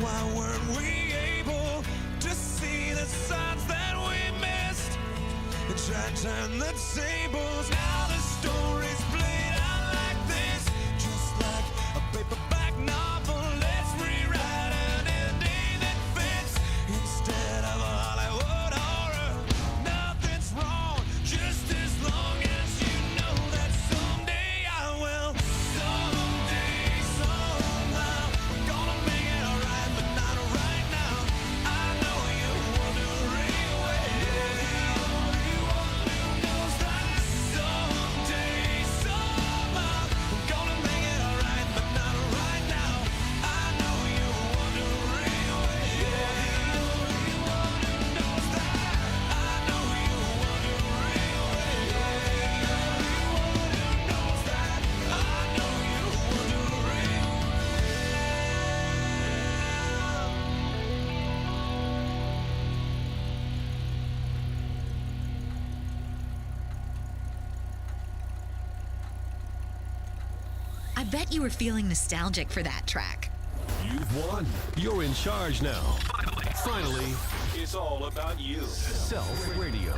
why weren't we able to see the signs that we missed? Try to turn the tables. Now the story's played out like this, just like a paperback novel. Let's rewrite an ending that fits instead of a Hollywood horror. Nothing's wrong, just as long as you know that someday I will. Someday, somehow, I'm gonna make it alright, but not right now. I know you wonder anyway. Someday, somehow, I'm gonna make it alright, but not right now. I know you wonder anyway. Knows that. I know you wonder anyway. Knows that. I know you wonder I bet you were feeling nostalgic for that track. You've won. You're in charge now. Finally, it's all about you. Self Radio.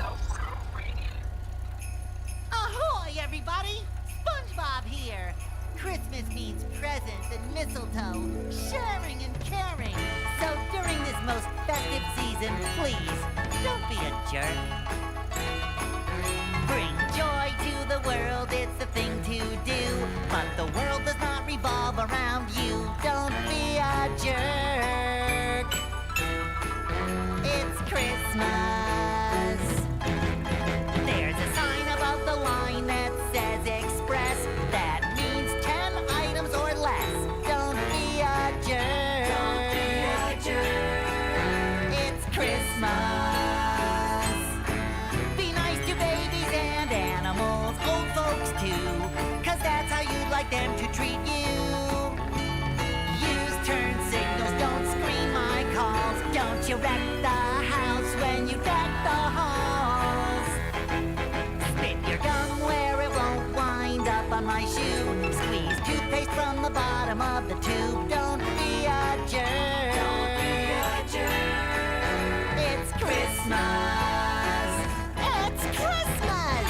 Ahoy, everybody! SpongeBob here. Christmas means presents and mistletoe, sharing and caring. So during this most festive season, please, don't be a jerk. Bring joy to the world, it's the thing to do. But the world does not revolve around you. Don't be a jerk. It's Christmas. There's a sign above the line that says express. That means 10 items or less. Don't be a jerk. Don't be a jerk. It's Christmas. Be nice to babies and animals, old folks too, 'cause that's how you'd like them to treat you. Use turn signals, don't screen my calls. Don't you wreck the house when you deck the halls. Spit your gum where it won't wind up on my shoe. Squeeze toothpaste from the bottom of the tube. Don't be a jerk. Don't be a jerk. It's Christmas. It's Christmas.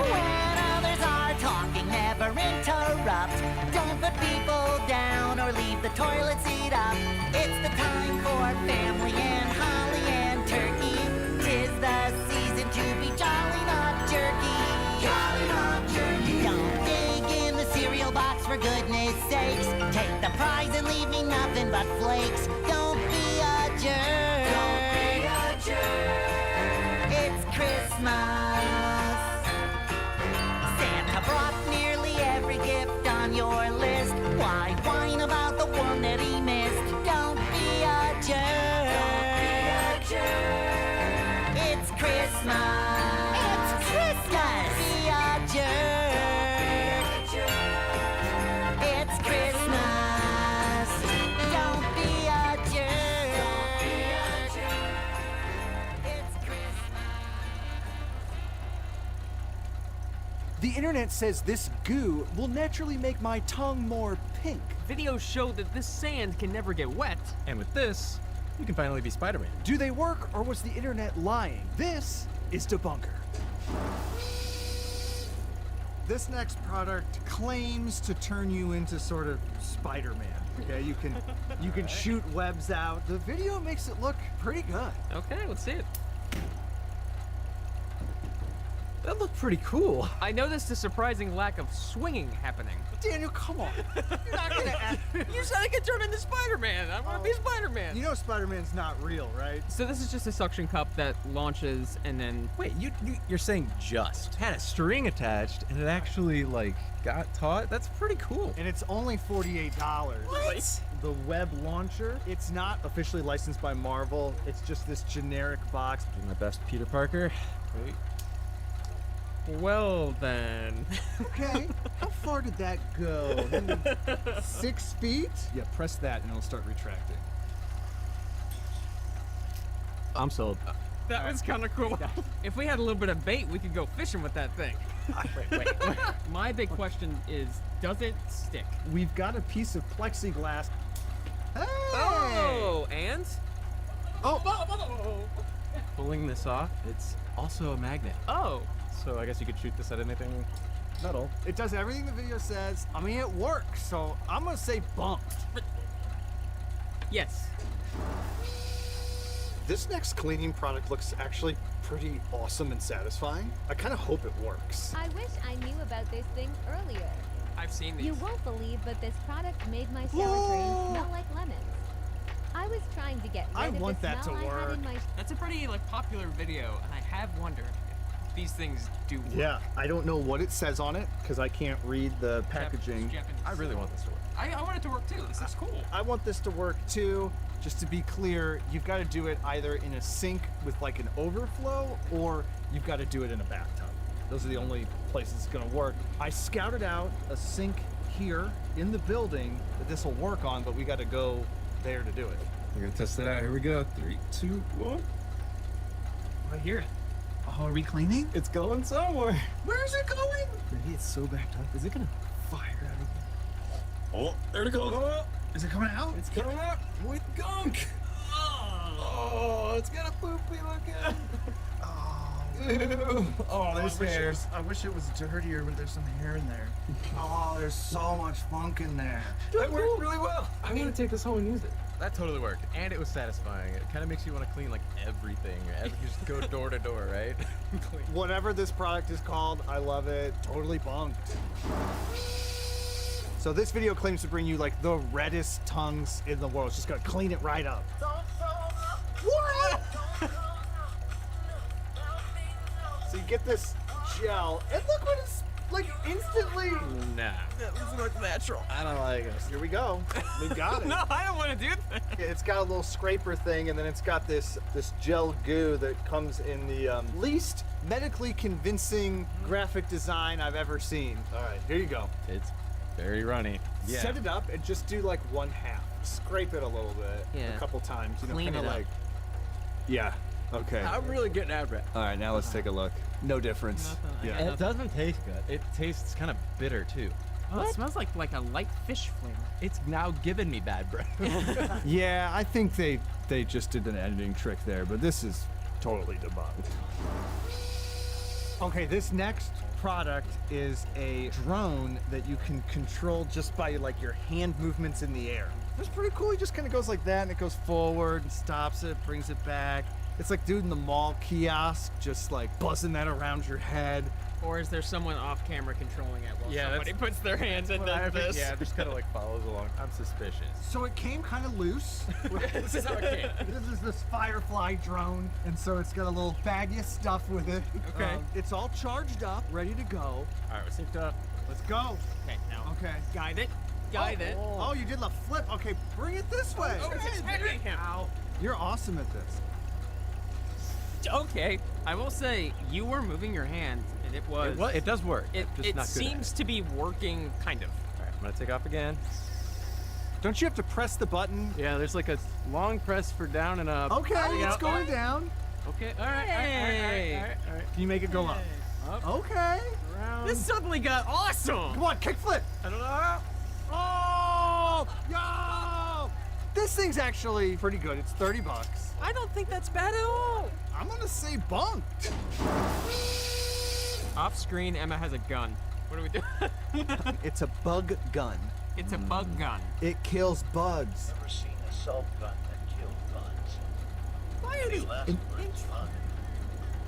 When others are talking, never interrupt. Don't put people down or leave the toilet seat up. It's the time for family and holly and turkey. 'Tis the season to be jolly, not jerky. Jolly, not jerky. Don't dig in the cereal box for goodness sakes. Take the prize and leave me nothing but flakes. Don't be a jerk. Don't be a jerk. It's Christmas. Santa brought nearly every gift on your list. Why whine about the one that he missed? Don't be a jerk. Don't be a jerk. It's Christmas. It's Christmas. Don't be a jerk. It's Christmas. Don't be a jerk. It's The internet says this goo will naturally make my tongue more pink. Videos show that this sand can never get wet, and with this, you can finally be Spider-Man. Do they work, or was the internet lying? This is Debunker. This next product claims to turn you into sort of Spider-Man. Okay, you can shoot webs out. The video makes it look pretty good. Okay, let's see it. That looked pretty cool. I noticed a surprising lack of swinging happening. Daniel, come on. You're not gonna act. You said I could turn into Spider-Man. I want to be Spider-Man. You know Spider-Man's not real, right? So this is just a suction cup that launches and then... Wait, you're saying just had a string attached and it actually like got taut? That's pretty cool. And it's only $48. What? The web launcher, it's not officially licensed by Marvel. It's just this generic box. Do my best, Peter Parker. Wait. Well then. Okay, how far did that go? Maybe 6 feet? Yeah, press that and it'll start retracting. I'm sold. That was kind of cool. If we had a little bit of bait, we could go fishing with that thing. Wait. My big question is, does it stick? We've got a piece of plexiglass. Hey! Oh, and? Oh! Pulling this off, it's also a magnet. Oh. So I guess you could shoot this at anything metal. It does everything the video says. I mean, it works, so I'm gonna say bumped. Yes. This next cleaning product looks actually pretty awesome and satisfying. I kind of hope it works. I wish I knew about this thing earlier. I've seen these. You won't believe, but this product made my shower drain smell like lemons. I was trying to get rid of want the that smell to I had work. in my That's a pretty popular video, and I have wondered if these things do work. Yeah, I don't know what it says on it because I can't read the packaging. Japanese. I really want this to work. I want it to work too. This is cool. I want this to work too. Just to be clear, you've got to do it either in a sink with like an overflow, or you've got to do it in a bathtub. Those are the only places it's gonna work. I scouted out a sink here in the building that this will work on, but we got to go there to do it. We're gonna test it out. Here we go. 3, 2, 1. I hear it. Oh, are we cleaning? It's going somewhere. Where is it going? Maybe it's so backed up. Is it gonna fire out again? Oh, there it goes. Oh, is it coming out? It's coming out with gunk. Oh, it's got a poopy looking. Oh, there's hair. I wish it was dirtier, but there's some hair in there. Oh, there's so much funk in there. That worked really well. I'm gonna take this home and use it. That totally worked, and it was satisfying. It kind of makes you want to clean like everything. You just go door to door, right? Clean. Whatever this product is called, I love it. Totally bunked. So this video claims to bring you like the reddest tongues in the world. It's just gonna clean it right up. What? So you get this gel, and look what it's like instantly. Nah. That looks natural. I don't like it. Here we go. We got it. No, I don't want to do that. It's got a little scraper thing, and then it's got this gel goo that comes in the least medically convincing graphic design I've ever seen. All right, here you go. It's very runny. Yeah. Set it up and just do like 1/2. Scrape it a little bit, Yeah. a couple times. You know, Clean kind of it up. like. Yeah. Okay. I'm really getting after it. All right, now let's take a look. No difference. Nothing. Yeah. And it doesn't taste good. It tastes kind of bitter too. Oh, it smells like a light fish flavor. It's now giving me bad breath. Yeah, I think they just did an editing trick there, but this is totally debunked. Okay, this next product is a drone that you can control just by like your hand movements in the air. It's pretty cool. It just kind of goes like that, and it goes forward and stops it, brings it back. It's like dude in the mall kiosk, just like buzzing that around your head. Or is there someone off camera controlling it while somebody puts their hands in this? Yeah, just kind of like follows along. I'm suspicious. So it came kind of loose. This is how it came. This is this Firefly drone, and so it's got a little baggie of stuff with it. Okay. It's all charged up, ready to go. All right, we're synced up. Let's go. Okay, now Okay. guide it. Guide it. Oh, you did the flip. Okay, bring it this way. Okay, him. You're awesome at this. Okay, I will say you were moving your hand, and it was. It does work. It just not good at seems to be working, kind of. All right, I'm gonna take off again. Don't you have to press the button? Yeah, there's like a long press for down and up. Okay, it's going down. Okay, all right. All right. Can you make it go up? Up. Okay. Around. This suddenly got awesome. Come on, kickflip. I don't know. Oh! Yo! This thing's actually pretty good. It's $30. I don't think that's bad at all. I'm gonna say bunked. Off screen, Emma has a gun. What do we do? It's a bug gun. It's a bug gun. It kills bugs. Never seen a salt gun that killed bugs. Why are these?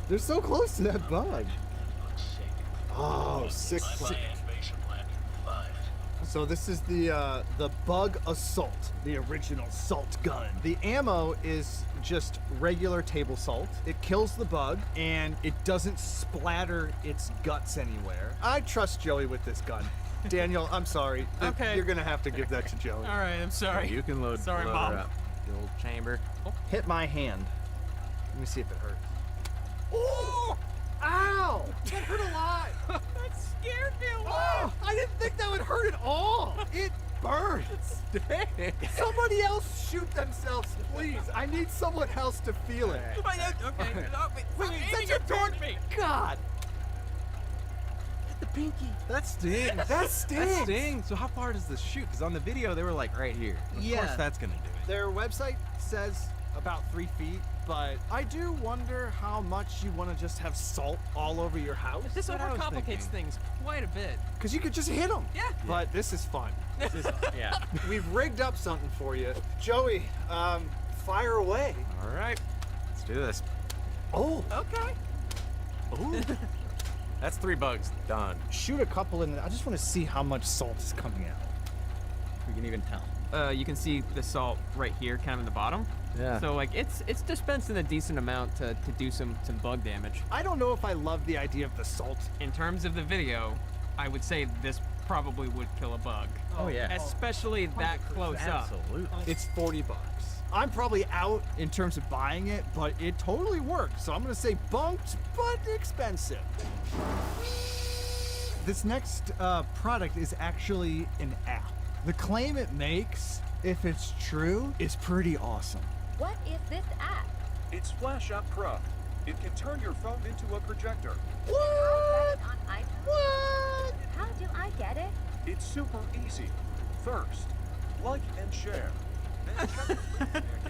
They're so close to that bug. Oh, sick. So this is the Bug Assault, the original salt gun. The ammo is just regular table salt. It kills the bug, and it doesn't splatter its guts anywhere. I trust Joey with this gun. Daniel, I'm sorry. Okay. You're gonna have to give that to Joey. All right, I'm sorry. You can load, Sorry, load Mom. her up. The old chamber. Hit my hand. Let me see if it hurts. Oh! Ow! That hurt a lot. That scared me a lot. Oh, I didn't think that would hurt at all. It burns. Somebody else shoot themselves, please. I need someone else to feel it. Okay. Wait, that's your toward me. God. The pinky. That stings. That stings. That stings. So how far does this shoot? Because on the video they were like right here. Of course that's gonna do it. Their website says about 3 feet, but I do wonder how much you want to just have salt all over your house. This overcomplicates things quite a bit. Because you could just hit them. Yeah. But this is fun. Yeah. We've rigged up something for you. Joey, fire away. All right. Let's do this. Oh. Okay. Ooh. That's 3 bugs. Done. Shoot a couple in. I just want to see how much salt is coming out. We can even tell. You can see the salt right here, kind of in the bottom. Yeah. So like it's dispensing a decent amount to do some bug damage. I don't know if I love the idea of the salt. In terms of the video, I would say this probably would kill a bug. Oh yeah. Especially that close up. Absolutely. It's $40. I'm probably out in terms of buying it, but it totally worked. So I'm gonna say bunked, but expensive. This next product is actually an app. The claim it makes, if it's true, is pretty awesome. What is this app? It's Flash App Pro. It can turn your phone into a projector. What? On iPhone? What? How do I get it? It's super easy. First, like and share. Then check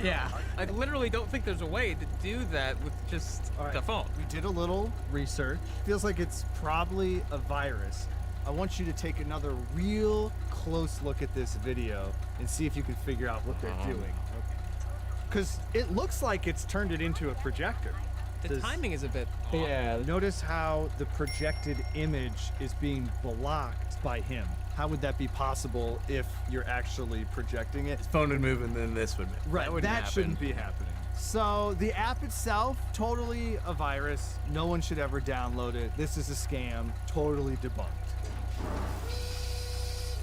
Yeah. I literally don't think there's a way to do that with just the phone. We did a little research. Feels like it's probably a virus. I want you to take another real close look at this video and see if you can figure out what they're doing. Because it looks like it's turned it into a projector. The timing is a bit off. Yeah, notice how the projected image is being blocked by him. How would that be possible if you're actually projecting it? His phone would move and then this would move. Right, that shouldn't be happening. So the app itself, totally a virus. No one should ever download it. This is a scam, totally debunked.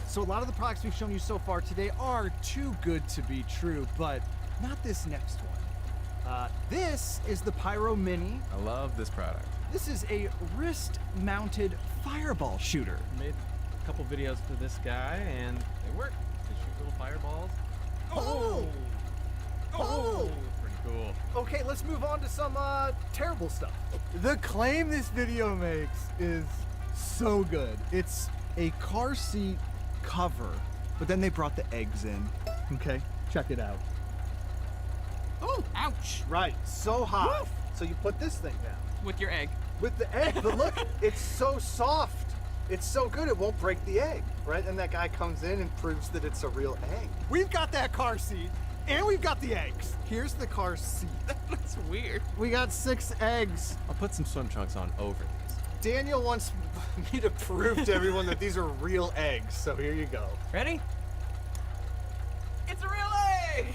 So a lot of the products we've shown you so far today are too good to be true, but not this next one. This is the Pyro Mini. I love this product. This is a wrist-mounted fireball shooter. Made a couple videos for this guy and they work. They shoot little fireballs. Oh! Oh! Pretty cool. Okay, let's move on to some terrible stuff. The claim this video makes is so good. It's a car seat cover, but then they brought the eggs in. Okay, check it out. Oh, ouch! Right, so hot. So you put this thing down. With your egg. With the egg, but look, it's so soft. It's so good it won't break the egg, right? And that guy comes in and proves that it's a real egg. We've got that car seat, and we've got the eggs. Here's the car seat. That's weird. We got 6 eggs. I'll put some swim trunks on over these. Daniel wants me to prove to everyone that these are real eggs, so here you go. Ready? It's a real egg!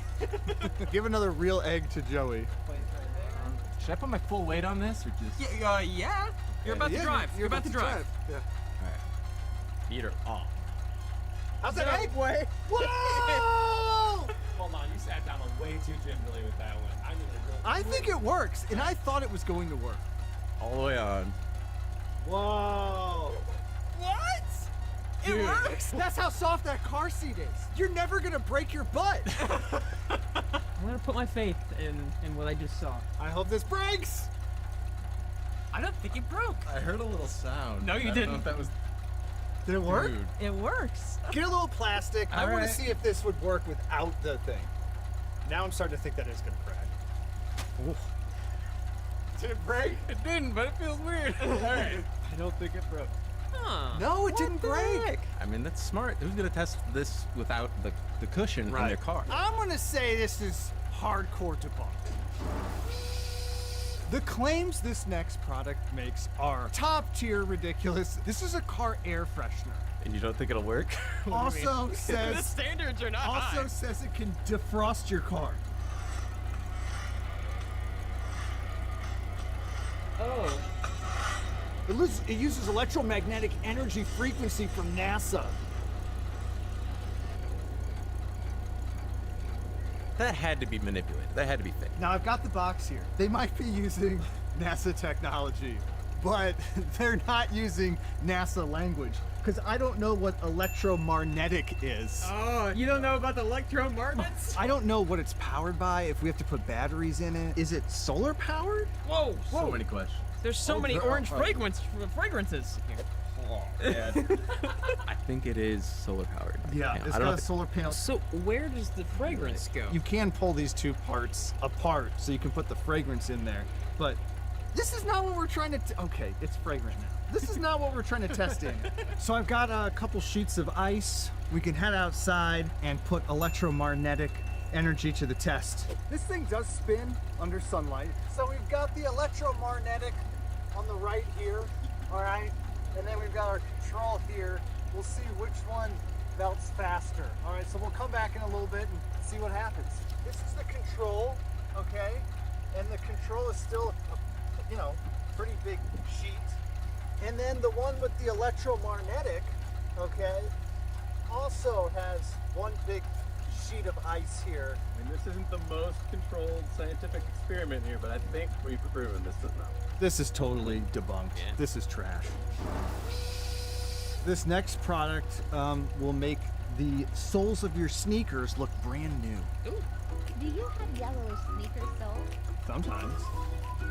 Give another real egg to Joey. Should I put my full weight on this or just? Yeah. You're about to drive. You're about to drive. Yeah. Alright. Heater off. How's that egg weigh? Whoa! Hold on, you sat down way too gingerly with that one. I think it works, and I thought it was going to work. All the way on. Whoa! What? Dude. It works! That's how soft that car seat is. You're never gonna break your butt. I'm gonna put my faith in what I just saw. I hope this breaks. I don't think it broke. I heard a little sound. No, you I don't didn't. know if that was. Did it work? Dude. It works. Get a little plastic. I want to see if this would work without the thing. Now I'm starting to think that it's gonna crack. Ooh. Did it break? It didn't, but it feels weird. All right. I don't think it broke. Huh. No, it didn't break. I mean, that's smart. Who's gonna test this without the cushion in their car? I'm gonna say this is hardcore debunk. The claims this next product makes are top tier ridiculous. This is a car air freshener. And you don't think it'll work? Also says the standards are not high. Also says it can defrost your car. Oh. It uses electromagnetic energy frequency from NASA. That had to be manipulated. That had to be fake. Now I've got the box here. They might be using NASA technology, but they're not using NASA language because I don't know what electromagnetic is. Oh, you don't know about the electromagnets? I don't know what it's powered by, if we have to put batteries in it. Is it solar powered? Whoa, whoa. So many questions. There's so many orange fragrances. I think it is solar powered. Yeah, it's got a solar panel. So where does the fragrance go? You can pull these two parts apart so you can put the fragrance in there, but this is not what we're trying to, okay, it's fragrant now. This is not what we're trying to test in. So I've got a couple sheets of ice. We can head outside and put electromagnetic energy to the test. This thing does spin under sunlight. So we've got the electromagnetic on the right here, all right? And then we've got our control here. We'll see which one melts faster. All right, so we'll come back in a little bit and see what happens. This is the control, okay? And the control is still, pretty big sheet. And then the one with the electromagnetic, okay, also has one big sheet of ice here. I mean, this isn't the most controlled scientific experiment here, but I think we've proven this is not. This is totally debunked. Yeah. This is trash. This next product will make the soles of your sneakers look brand new. Do you have yellowish sneakers, though? Sometimes.